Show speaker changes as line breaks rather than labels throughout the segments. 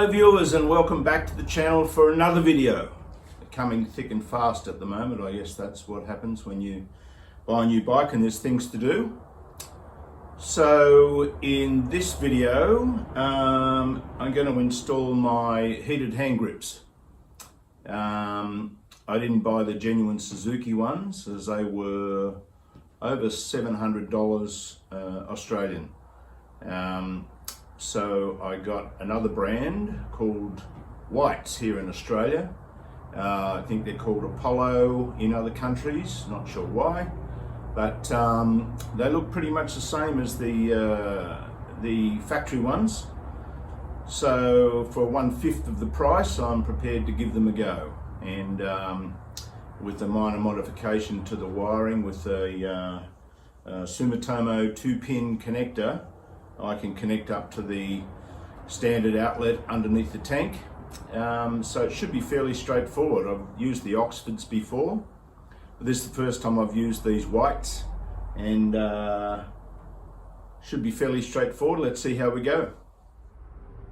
Hello viewers, and welcome back to the channel for another video. Coming thick and fast at the moment. I guess that's what happens when you buy a new bike and there's things to do. So in this video I'm going to install my heated hand grips. I didn't buy the genuine Suzuki ones as they were over $700 Australian. So I got another brand called Whites here in Australia. I think they're called Apollo in other countries, not sure why, but they look pretty much the same as the factory ones. So for 1/5 of the price, I'm prepared to give them a go, and with a minor modification to the wiring with a Sumitomo 2-pin connector, I can connect up to the standard outlet underneath the tank. So it should be fairly straightforward. I've used the Oxfords before, but this is the first time I've used these Whites, and should be fairly straightforward. Let's see how we go.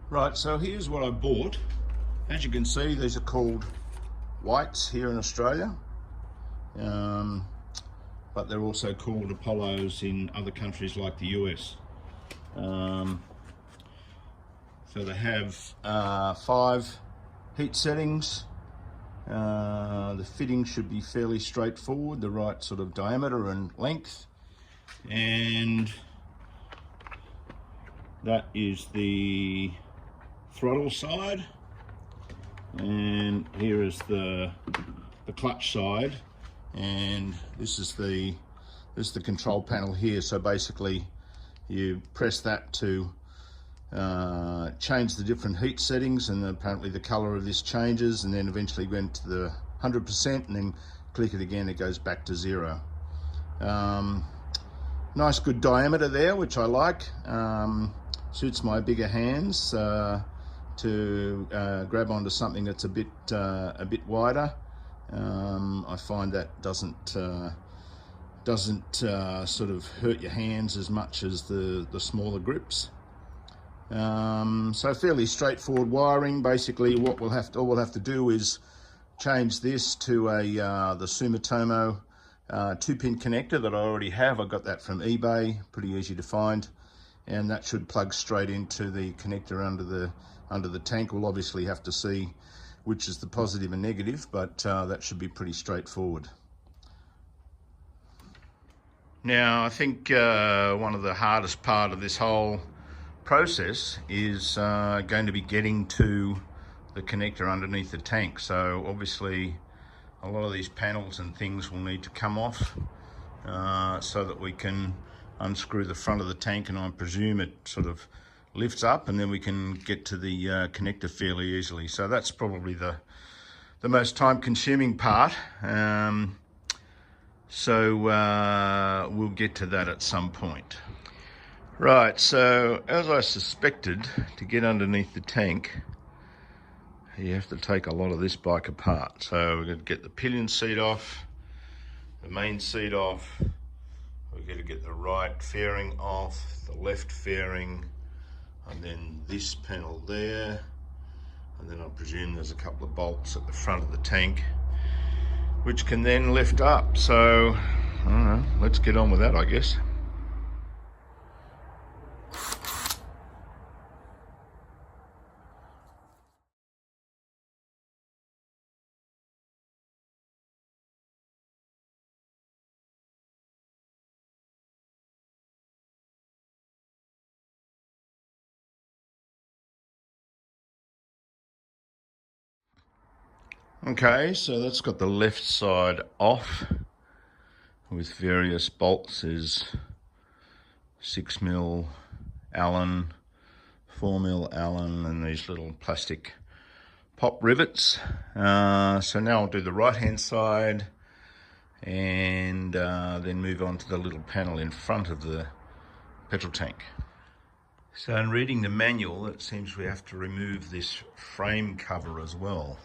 Right, so here's what I bought. As you can see, these are called Whites here in Australia, but they're also called Apollos in other countries like the US. So they have 5 heat settings. The fitting should be fairly straightforward, the right sort of diameter and length, and that is the throttle side, and here is the clutch side, and this is the control panel here. So basically you press that to change the different heat settings, and apparently the color of this changes, and then eventually went to the 100%, and then click it again, it goes back to 0. Nice good diameter there, which I like. Suits my bigger hands to grab onto something that's a bit wider. I find that doesn't sort of hurt your hands as much as the smaller grips. So fairly straightforward wiring. Basically all we'll have to do is change this to the Sumitomo 2-pin connector that I already have. I got that from eBay, pretty easy to find, and that should plug straight into the connector under the tank. We'll obviously have to see which is the positive and negative, but that should be pretty straightforward. Now I think one of the hardest part of this whole process is going to be getting to the connector underneath the tank. So obviously a lot of these panels and things will need to come off so that we can unscrew the front of the tank, and I presume it sort of lifts up and then we can get to the connector fairly easily. So that's probably the most time consuming part. So we'll get to that at some point. Right, so as I suspected, to get underneath the tank, you have to take a lot of this bike apart. So we're going to get the pillion seat off, the main seat off, we're going to get the right fairing off, the left fairing, and then this panel there, and then I presume there's a couple of bolts at the front of the tank which can then lift up. So I don't know, let's get on with that, I guess. Okay, so that's got the left side off with various bolts. There's 6mm Allen, 4mm Allen, and these little plastic pop rivets. So now I'll do the right hand side and then move on to the little panel in front of the petrol tank. So in reading the manual, it seems we have to remove this frame cover as well,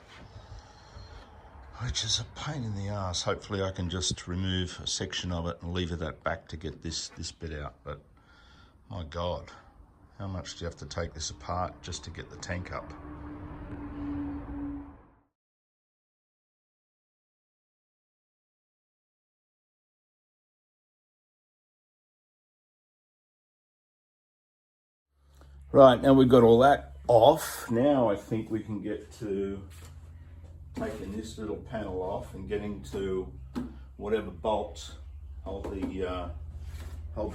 which is a pain in the ass. Hopefully I can just remove a section of it and lever that back to get this bit out. But my God, how much do you have to take this apart just to get the tank up? Right, now we've got all that off. Now I think we can get to taking this little panel off and getting to whatever bolts hold the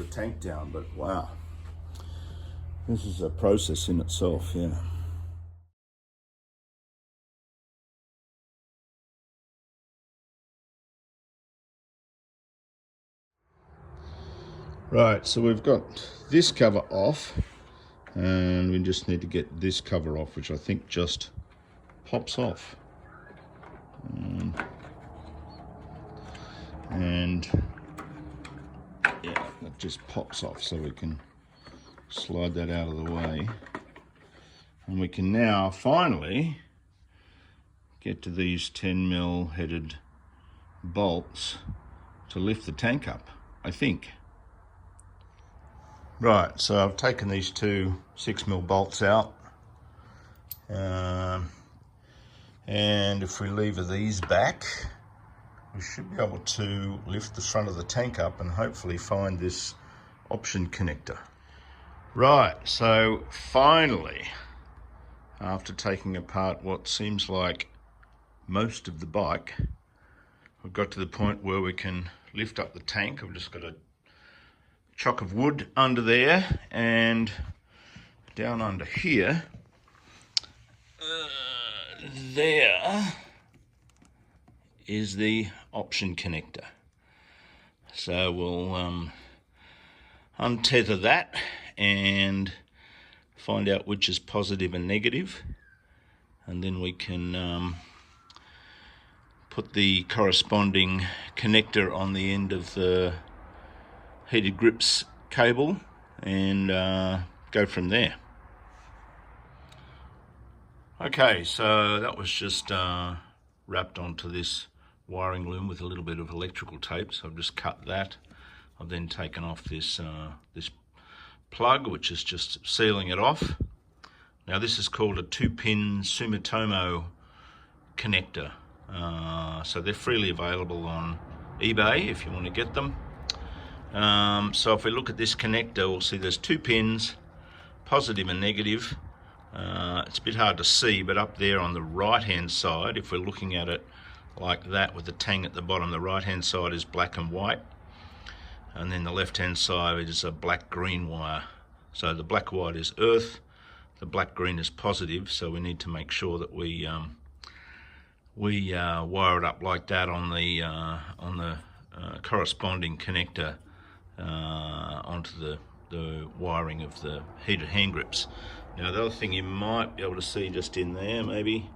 tank down. But wow, this is a process in itself, yeah. Right, so we've got this cover off, and we just need to get this cover off, which I think just pops off. And yeah, that just pops off, so we can slide that out of the way. And we can now finally get to these 10mm headed bolts to lift the tank up, I think. Right, so I've taken these two 6mm bolts out, and if we lever these back, we should be able to lift the front of the tank up and hopefully find this option connector. Right, so finally, after taking apart what seems like most of the bike, we've got to the point where we can lift up the tank. I've just got a chock of wood under there, and down under here, there is the option connector. So we'll untether that and find out which is positive and negative, and then we can put the corresponding connector on the end of the heated grips cable and go from there. Okay, so that was just wrapped onto this wiring loom with a little bit of electrical tape, so I've just cut that. I've then taken off this this plug, which is just sealing it off. Now this is called a 2-pin Sumitomo connector, so they're freely available on eBay if you want to get them. So if we look at this connector, we'll see there's 2 pins, positive and negative. It's a bit hard to see, but up there on the right hand side, if we're looking at it like that with the tang at the bottom, the right hand side is black and white, and then the left hand side is a black green wire. So the black white is earth, the black green is positive, so we need to make sure that we wire it up like that on the corresponding connector onto the wiring of the heated hand grips. Now the other thing you might be able to see just in there maybe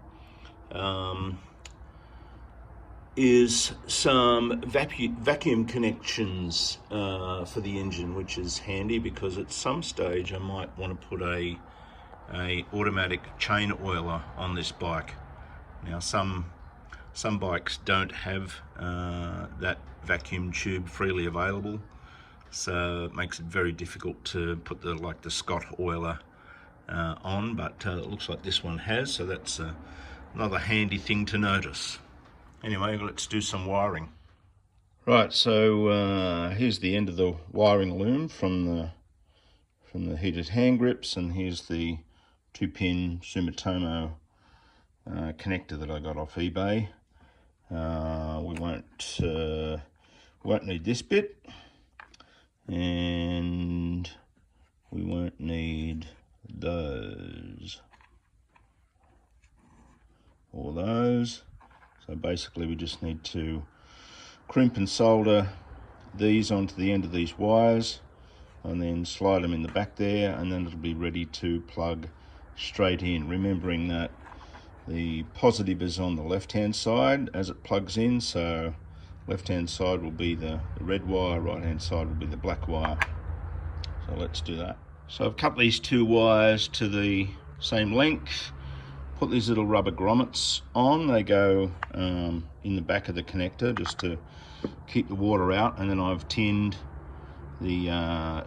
is some vacuum connections for the engine, which is handy because at some stage I might want to put a automatic chain oiler on this bike. Now some bikes don't have that vacuum tube freely available, so it makes it very difficult to put the Scott oiler on, but it looks like this one has, so that's another handy thing to notice. Anyway, let's do some wiring. Right, so here's the end of the wiring loom from the heated hand grips, and here's the 2-pin Sumitomo connector that I got off eBay. We won't need this bit, and we won't need those or those. So basically we just need to crimp and solder these onto the end of these wires and then slide them in the back there, and then it'll be ready to plug straight in, remembering that the positive is on the left hand side as it plugs in, so left hand side will be the red wire, right hand side will be the black wire. So let's do that. So I've cut these two wires to the same length, put these little rubber grommets on. They go in the back of the connector just to keep the water out, and then I've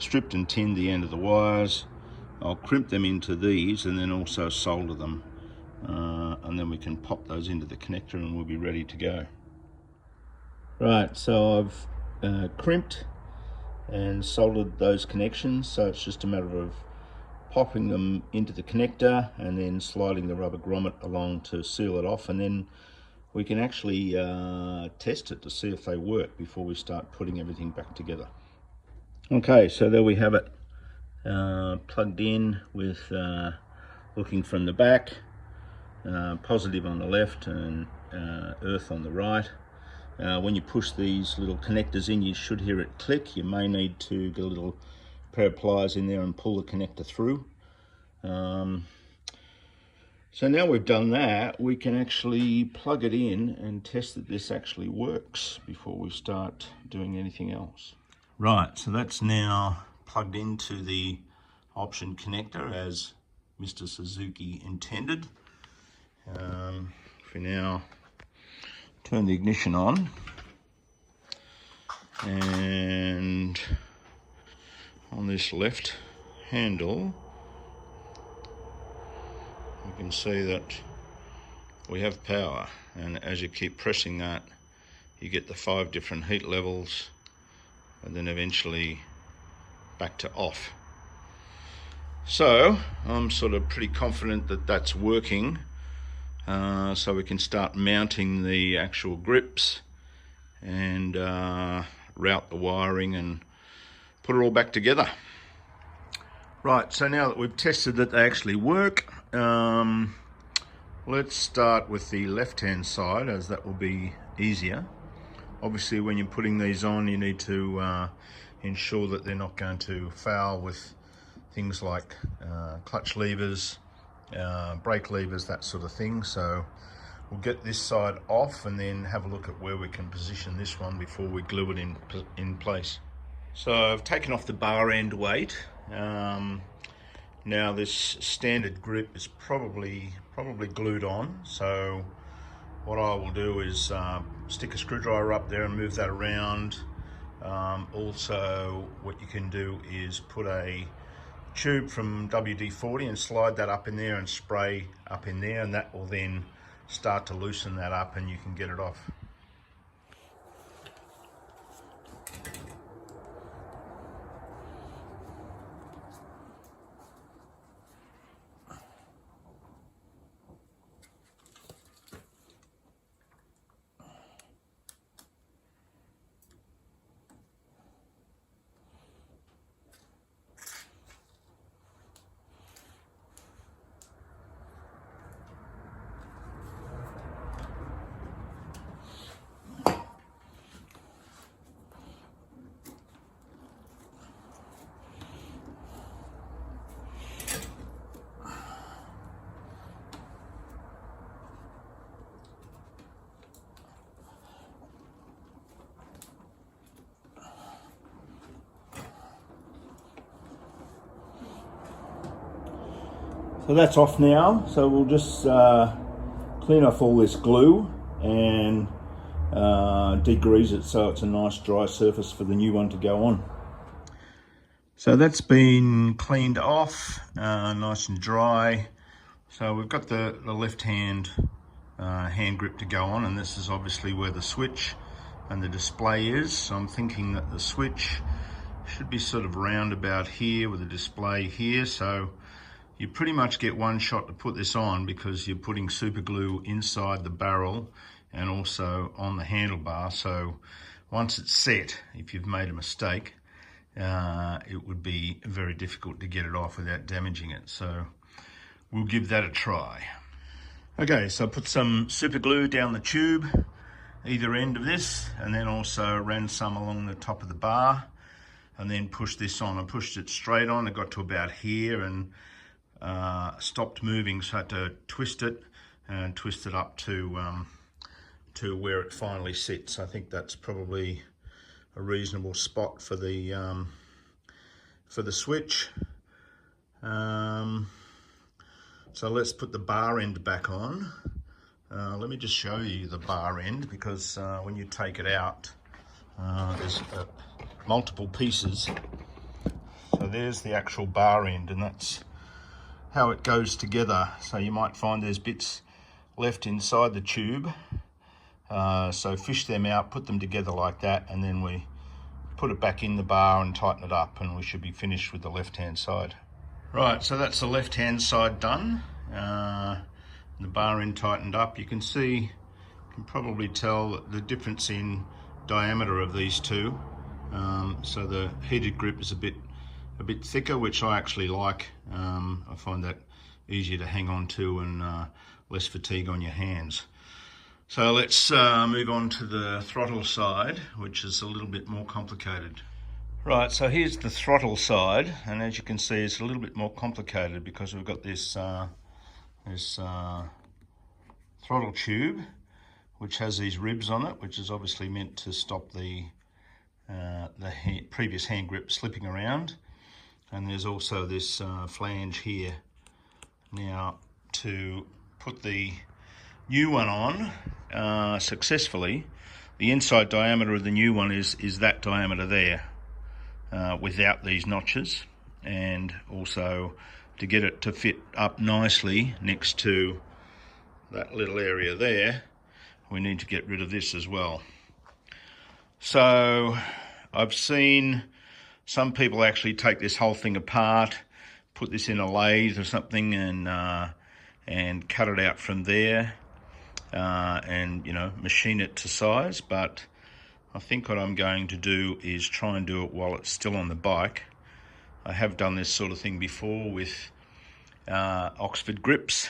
stripped and tinned the end of the wires. I'll crimp them into these and then also solder them, and then we can pop those into the connector and we'll be ready to go. Right, so I've crimped and soldered those connections, so it's just a matter of popping them into the connector and then sliding the rubber grommet along to seal it off, and then we can actually test it to see if they work before we start putting everything back together. Okay, so there we have it, plugged in with looking from the back, positive on the left and earth on the right. When you push these little connectors in, you should hear it click. You may need to get a little pair of pliers in there and pull the connector through. So now we've done that, we can actually plug it in and test that this actually works before we start doing anything else. Right, so that's now plugged into the option connector as Mr. Suzuki intended. If we now turn the ignition on, and on this left handle you can see that we have power, and as you keep pressing that you get the 5 different heat levels and then eventually back to off. So I'm sort of pretty confident that that's working, so we can start mounting the actual grips and route the wiring and put it all back together. Right, so now that we've tested that they actually work, let's start with the left hand side, as that will be easier. Obviously when you're putting these on, you need to ensure that they're not going to foul with things like clutch levers, brake levers, that sort of thing. So we'll get this side off and then have a look at where we can position this one before we glue it in place. So I've taken off the bar end weight. Now this standard grip is probably glued on, so what I will do is stick a screwdriver up there and move that around. Also what you can do is put a tube from WD-40 and slide that up in there and spray up in there, and that will then start to loosen that up and you can get it off. So that's off now, so we'll just clean off all this glue and degrease it so it's a nice dry surface for the new one to go on. So that's been cleaned off, nice and dry. So we've got the left hand hand grip to go on, and this is obviously where the switch and the display is. So I'm thinking that the switch should be sort of round about here with the display here. So you pretty much get one shot to put this on because you're putting super glue inside the barrel and also on the handlebar. So once it's set, if you've made a mistake, it would be very difficult to get it off without damaging it. So we'll give that a try. Okay, so I put some super glue down the tube, either end of this, and then also ran some along the top of the bar, and then pushed this on. I pushed it straight on. It got to about here and stopped moving, so I had to twist it and twist it up to where it finally sits. I think that's probably a reasonable spot for the switch. So let's put the bar end back on. Let me just show you the bar end, because when you take it out, there's multiple pieces. So there's the actual bar end, and that's how it goes together. So you might find there's bits left inside the tube. So fish them out, put them together like that, and then we put it back in the bar and tighten it up, and we should be finished with the left hand side. Right, so that's the left hand side done. The bar end tightened up. You can see, you can probably tell the difference in diameter of these two. So the heated grip is a bit thicker, which I actually like. I find that easier to hang on to and less fatigue on your hands. So let's move on to the throttle side, which is a little bit more complicated. Right, so here's the throttle side, and as you can see, it's a little bit more complicated because we've got this throttle tube, which has these ribs on it, which is obviously meant to stop the previous hand grip slipping around. And there's also this flange here. Now, to put the new one on successfully, the inside diameter of the new one is that diameter there, without these notches, and also to get it to fit up nicely next to that little area there, we need to get rid of this as well. So I've seen some people actually take this whole thing apart, put this in a lathe or something, and cut it out from there, and machine it to size. But I think what I'm going to do is try and do it while it's still on the bike. I have done this sort of thing before with Oxford grips,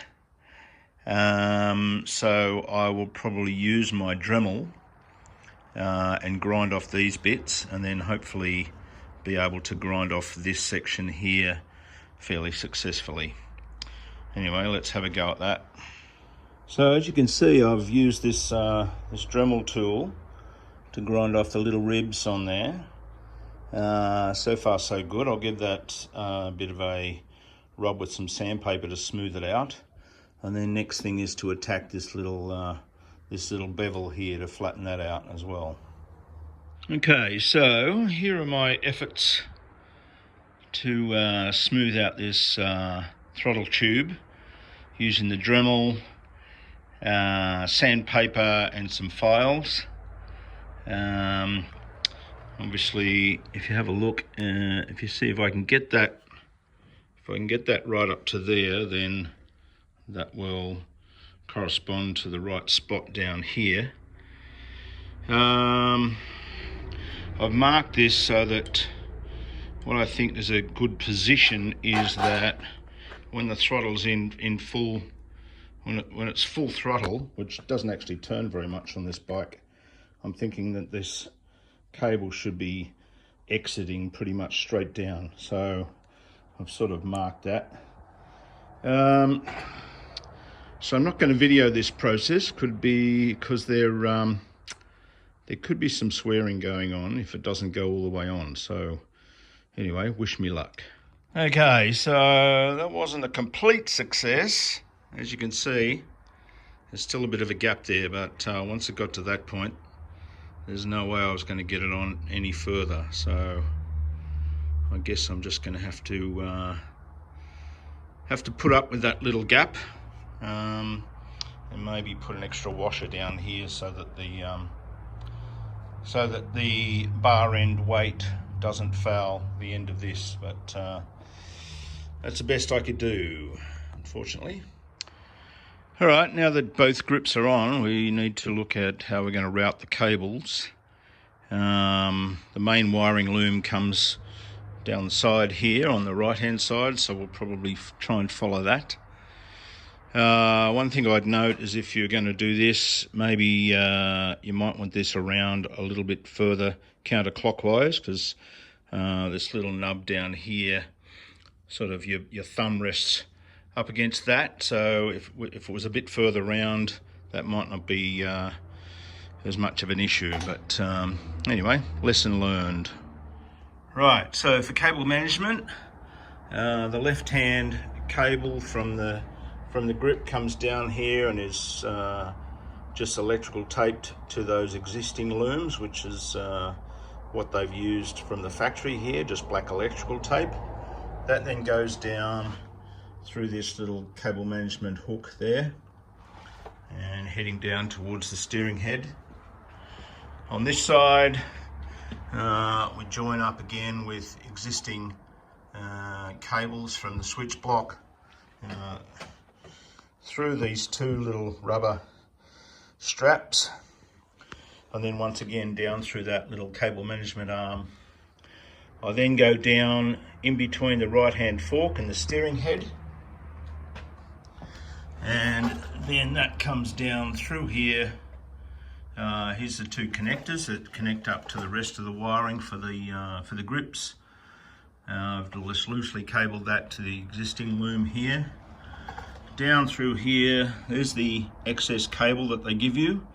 so I will probably use my Dremel and grind off these bits, and then hopefully be able to grind off this section here fairly successfully. Anyway, let's have a go at that. So as you can see, I've used this Dremel tool to grind off the little ribs on there. So far so good. I'll give that a bit of a rub with some sandpaper to smooth it out, and then next thing is to attack this little bevel here to flatten that out as well. Okay, so here are my efforts to smooth out this throttle tube using the Dremel, sandpaper and some files. Obviously, if you have a look, if you see, if I can get that right up to there, then that will correspond to the right spot down here. I've marked this so that what I think is a good position is that when the throttle's in full, when it's full throttle, which doesn't actually turn very much on this bike, I'm thinking that this cable should be exiting pretty much straight down. So I've sort of marked that. So I'm not going to video this process, could be because there could be some swearing going on if it doesn't go all the way on. So anyway, wish me luck. Okay, so that wasn't a complete success. As you can see, there's still a bit of a gap there, but once it got to that point, there's no way I was going to get it on any further. So I guess I'm just going to have to put up with that little gap, and maybe put an extra washer down here so that the bar end weight doesn't foul the end of this. But that's the best I could do, unfortunately. All right, now that both grips are on, we need to look at how we're going to route the cables. The main wiring loom comes down the side here on the right hand side, so we'll probably try and follow that. One thing I'd note is if you're going to do this, maybe you might want this around a little bit further counterclockwise, because this little nub down here, sort of your thumb rests up against that. So if it was a bit further round, that might not be as much of an issue. But anyway, lesson learned. Right, so for cable management, the left hand cable from the grip comes down here and is just electrical taped to those existing looms, which is what they've used from the factory here, just black electrical tape. That then goes down through this little cable management hook there and heading down towards the steering head. On this side, we join up again with existing cables from the switch block through these two little rubber straps, and then once again down through that little cable management arm. I then go down in between the right hand fork and the steering head, and then that comes down through here. Here's the two connectors that connect up to the rest of the wiring for the grips. I've just loosely cabled that to the existing loom here. Down through here, there's the excess cable that they give you.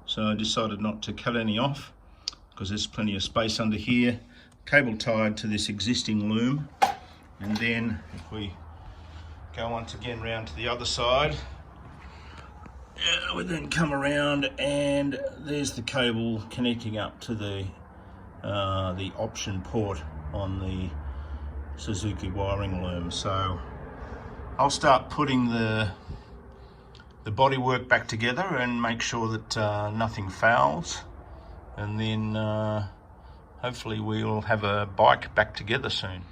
So I decided not to cut any off because there's plenty of space under here. Cable tied to this existing loom. And then if we go once again round to the other side, we then come around and there's the cable connecting up to the option port on the Suzuki wiring loom. So I'll start putting the bodywork back together and make sure that nothing fouls, and then hopefully we'll have a bike back together soon.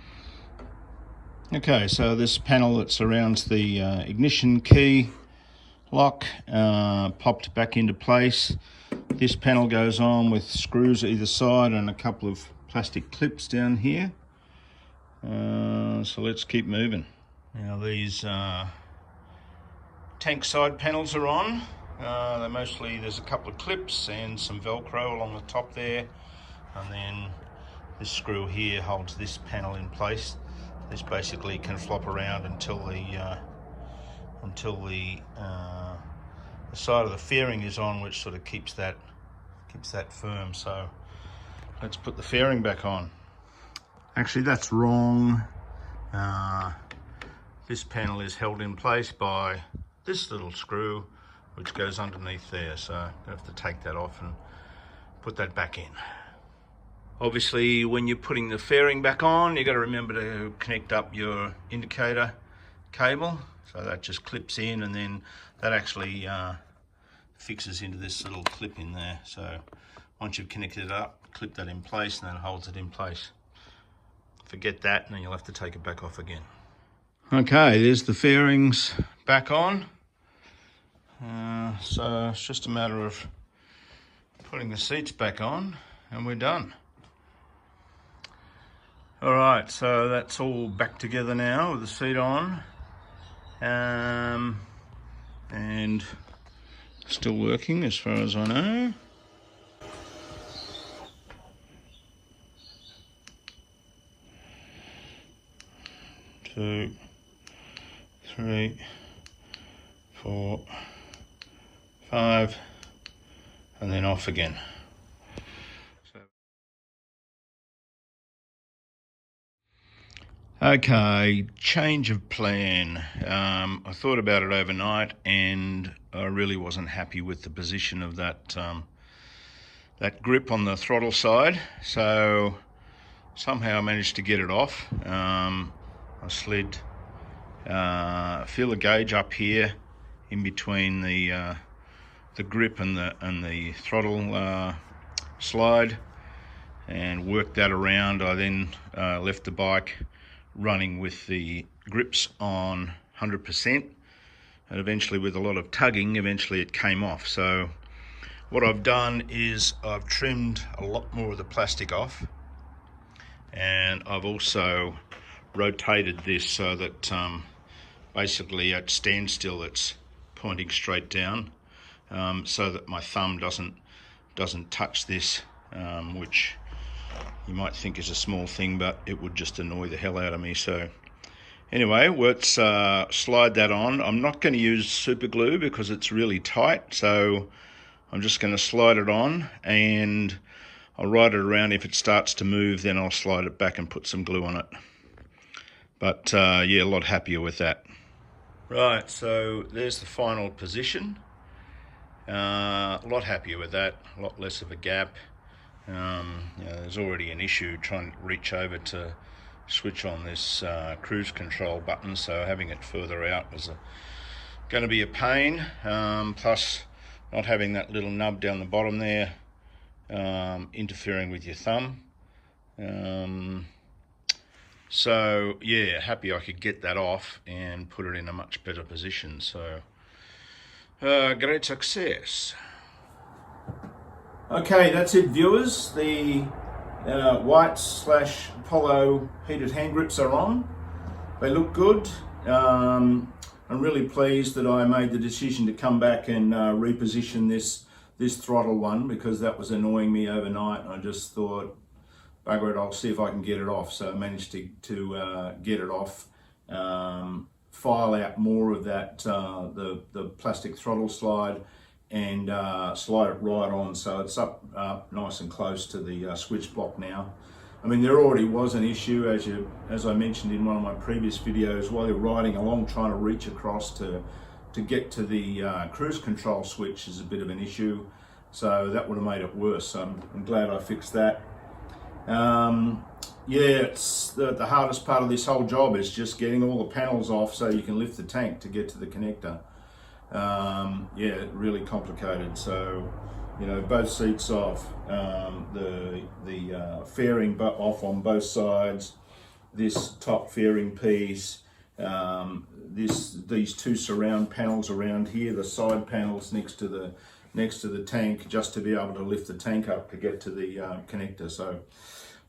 Okay, so this panel that surrounds the ignition key lock popped back into place. This panel goes on with screws either side and a couple of plastic clips down here. So let's keep moving. Now these tank side panels are on. They're mostly, there's a couple of clips and some Velcro along the top there, and then this screw here holds this panel in place. This basically can flop around until the side of the fairing is on, which sort of keeps that firm. So let's put the fairing back on. Actually, that's wrong. This panel is held in place by this little screw which goes underneath there, so I have to take that off and put that back in. Obviously, when you're putting the fairing back on, you've got to remember to connect up your indicator cable. So that just clips in, and then that actually fixes into this little clip in there. So once you've connected it up, clip that in place, and that holds it in place. Forget that, and then you'll have to take it back off again. Okay, there's the fairings back on. So it's just a matter of putting the seats back on, and we're done. All right, so that's all back together now with the seat on, and still working as far as I know. 2, 3, 4, 5, and then off again. Okay, change of plan. I thought about it overnight, and I really wasn't happy with the position of that that grip on the throttle side. So somehow I managed to get it off. I slid feeler gauge up here in between the grip and the throttle slide, and worked that around. I then left the bike running with the grips on 100%, and eventually, with a lot of tugging, eventually it came off. So what I've done is I've trimmed a lot more of the plastic off, and I've also rotated this so that basically at standstill it's pointing straight down, so that my thumb doesn't touch this, which you might think is a small thing, but it would just annoy the hell out of me. So anyway, let's slide that on. I'm not going to use super glue because it's really tight, so I'm just going to slide it on, and I'll ride it around. If it starts to move, then I'll slide it back and put some glue on it. But yeah, a lot happier with that. Right, so there's the final position. A lot happier with that, a lot less of a gap. There's already an issue trying to reach over to switch on this cruise control button, so having it further out was going to be a pain. Plus, not having that little nub down the bottom there interfering with your thumb. So yeah, happy I could get that off and put it in a much better position. So great success. Okay, that's it, viewers. The white/Apollo heated hand grips are on. They look good. I'm really pleased that I made the decision to come back and reposition this throttle one, because that was annoying me overnight, and I just thought, bugger it, I'll see if I can get it off. So I managed to get it off, file out more of that, the plastic throttle slide, and slide it right on, so it's up nice and close to the switch block now. I mean, there already was an issue, as I mentioned in one of my previous videos, while you're riding along trying to reach across to get to the cruise control switch is a bit of an issue, so that would have made it worse. So I'm glad I fixed that. Yeah, it's the hardest part of this whole job is just getting all the panels off so you can lift the tank to get to the connector. Yeah, really complicated. So, you know, both seats off, the fairing off on both sides, this top fairing piece, these two surround panels around here, the side panels next to the tank, just to be able to lift the tank up to get to the connector. So,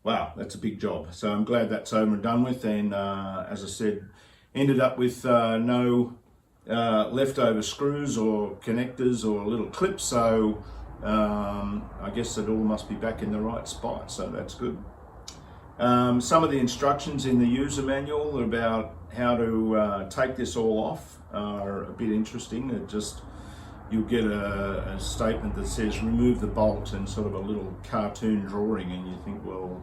wow, that's a big job. So I'm glad that's over and done with. And as I said, ended up with no leftover screws or connectors or little clips, so I guess it all must be back in the right spot, so that's good. Some of the instructions in the user manual about how to take this all off are a bit interesting. You'll get a statement that says remove the bolt, and sort of a little cartoon drawing, and you think, well,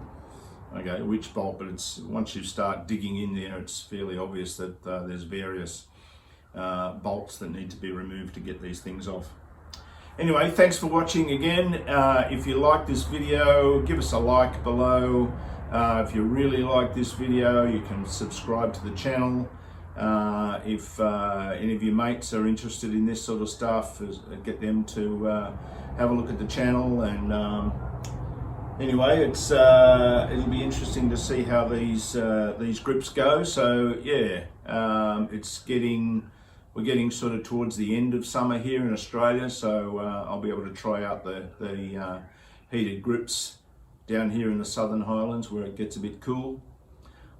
okay, which bolt? But it's once you start digging in there, it's fairly obvious that there's various bolts that need to be removed to get these things off. Anyway, thanks for watching again. If you like this video, give us a like below. If you really like this video, you can subscribe to the channel. If any of your mates are interested in this sort of stuff, get them to have a look at the channel. And anyway, it'll be interesting to see how these grips go. So yeah, we're getting sort of towards the end of summer here in Australia, so I'll be able to try out the heated grips down here in the Southern Highlands where it gets a bit cool.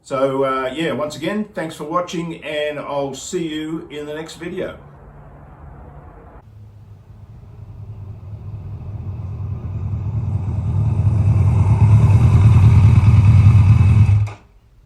So yeah, once again, thanks for watching, and I'll see you in the next video.